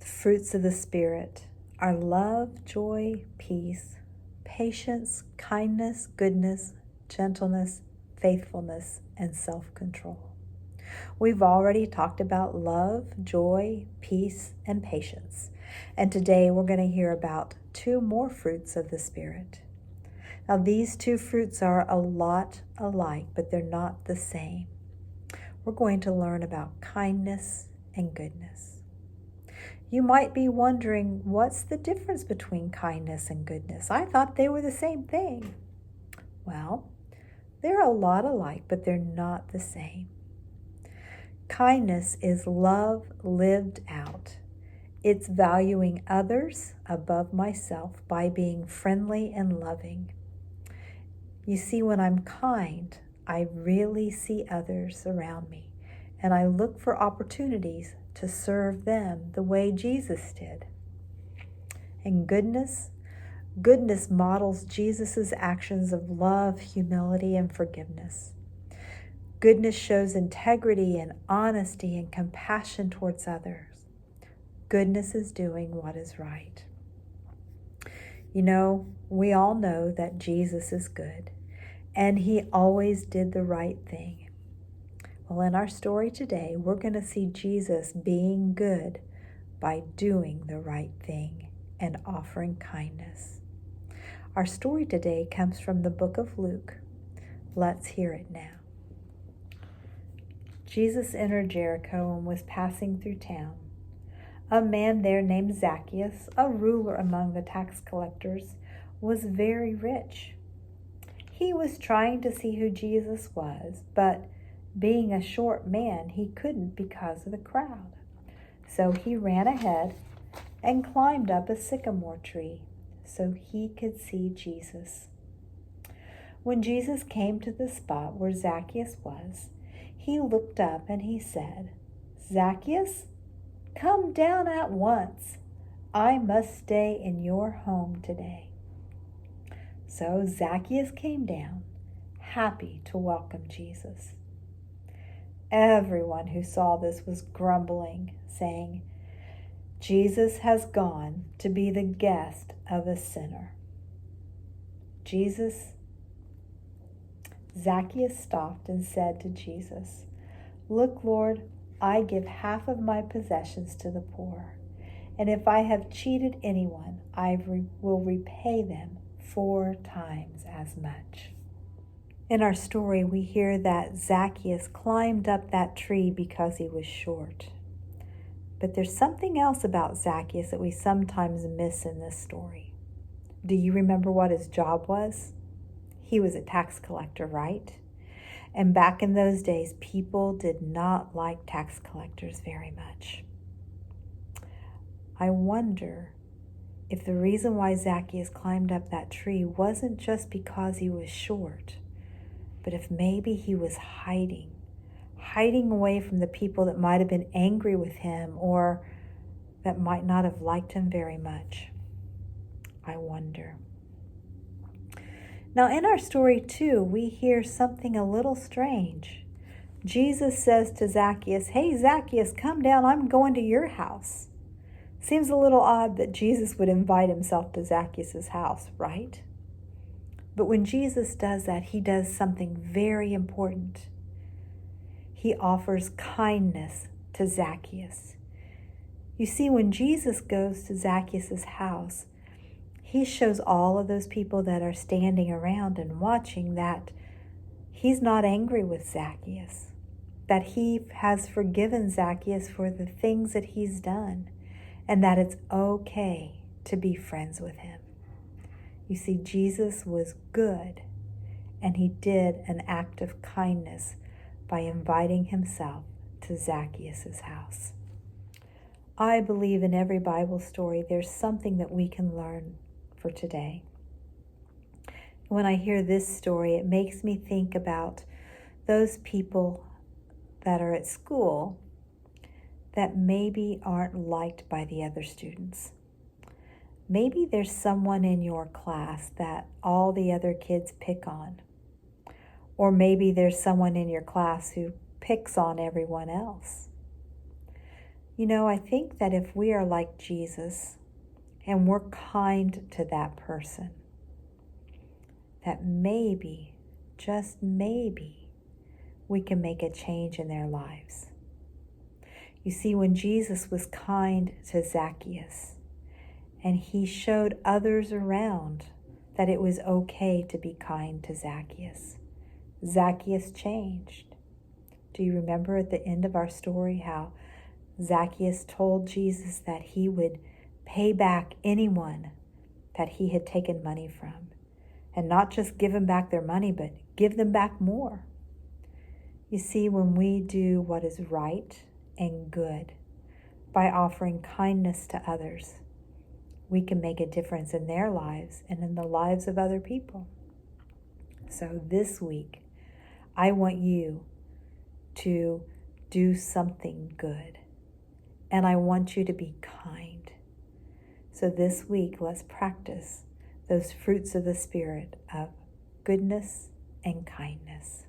fruits of the Spirit are love, joy, peace, patience, kindness, goodness, gentleness, faithfulness, and self-control. We've already talked about love, joy, peace, and patience. And today we're going to hear about 2 more fruits of the Spirit. Now, these 2 fruits are a lot alike, but they're not the same. We're going to learn about kindness and goodness. You might be wondering, what's the difference between kindness and goodness? I thought they were the same thing. Well, they're a lot alike, but they're not the same. Kindness is love lived out. It's valuing others above myself by being friendly and loving. You see, when I'm kind, I really see others around me, and I look for opportunities to serve them the way Jesus did. And goodness models Jesus' actions of love, humility, and forgiveness. Goodness shows integrity and honesty and compassion towards others. Goodness is doing what is right. You know, we all know that Jesus is good, and he always did the right thing. Well, in our story today, we're going to see Jesus being good by doing the right thing and offering kindness. Our story today comes from the book of Luke. Let's hear it now. Jesus entered Jericho and was passing through town. A man there named Zacchaeus, a ruler among the tax collectors, was very rich. He was trying to see who Jesus was, but being a short man, he couldn't because of the crowd. So he ran ahead and climbed up a sycamore tree so he could see Jesus. When Jesus came to the spot where Zacchaeus was, he looked up and he said, "Zacchaeus, come down at once. I must stay in your home today." So Zacchaeus came down, happy to welcome Jesus. Everyone who saw this was grumbling, saying, "Jesus has gone to be the guest of a sinner." Zacchaeus stopped and said to Jesus, "Look, Lord, I give half of my possessions to the poor, and if I have cheated anyone, I will repay them 4 times as much." In our story, we hear that Zacchaeus climbed up that tree because he was short. But there's something else about Zacchaeus that we sometimes miss in this story. Do you remember what his job was? He was a tax collector, right? And back in those days, people did not like tax collectors very much. I wonder if the reason why Zacchaeus climbed up that tree wasn't just because he was short, but if maybe he was hiding away from the people that might have been angry with him or that might not have liked him very much. I wonder. Now, in our story, too, we hear something a little strange. Jesus says to Zacchaeus, "Hey, Zacchaeus, come down. I'm going to your house." Seems a little odd that Jesus would invite himself to Zacchaeus' house, right? But when Jesus does that, he does something very important. He offers kindness to Zacchaeus. You see, when Jesus goes to Zacchaeus' house, he shows all of those people that are standing around and watching that he's not angry with Zacchaeus, that he has forgiven Zacchaeus for the things that he's done, and that it's okay to be friends with him. You see, Jesus was good, and he did an act of kindness by inviting himself to Zacchaeus' house. I believe in every Bible story there's something that we can learn for today. When I hear this story, it makes me think about those people that are at school that maybe aren't liked by the other students. Maybe there's someone in your class that all the other kids pick on. Or maybe there's someone in your class who picks on everyone else. I think that if we are like Jesus and we're kind to that person, that maybe, just maybe, we can make a change in their lives. You see, when Jesus was kind to Zacchaeus, and he showed others around that it was okay to be kind to Zacchaeus, Zacchaeus changed. Do you remember at the end of our story how Zacchaeus told Jesus that he would pay back anyone that he had taken money from? And not just give them back their money, but give them back more. You see, when we do what is right and good by offering kindness to others, we can make a difference in their lives and in the lives of other people. So this week, I want you to do something good. And I want you to be kind. So this week, let's practice those fruits of the Spirit of goodness and kindness.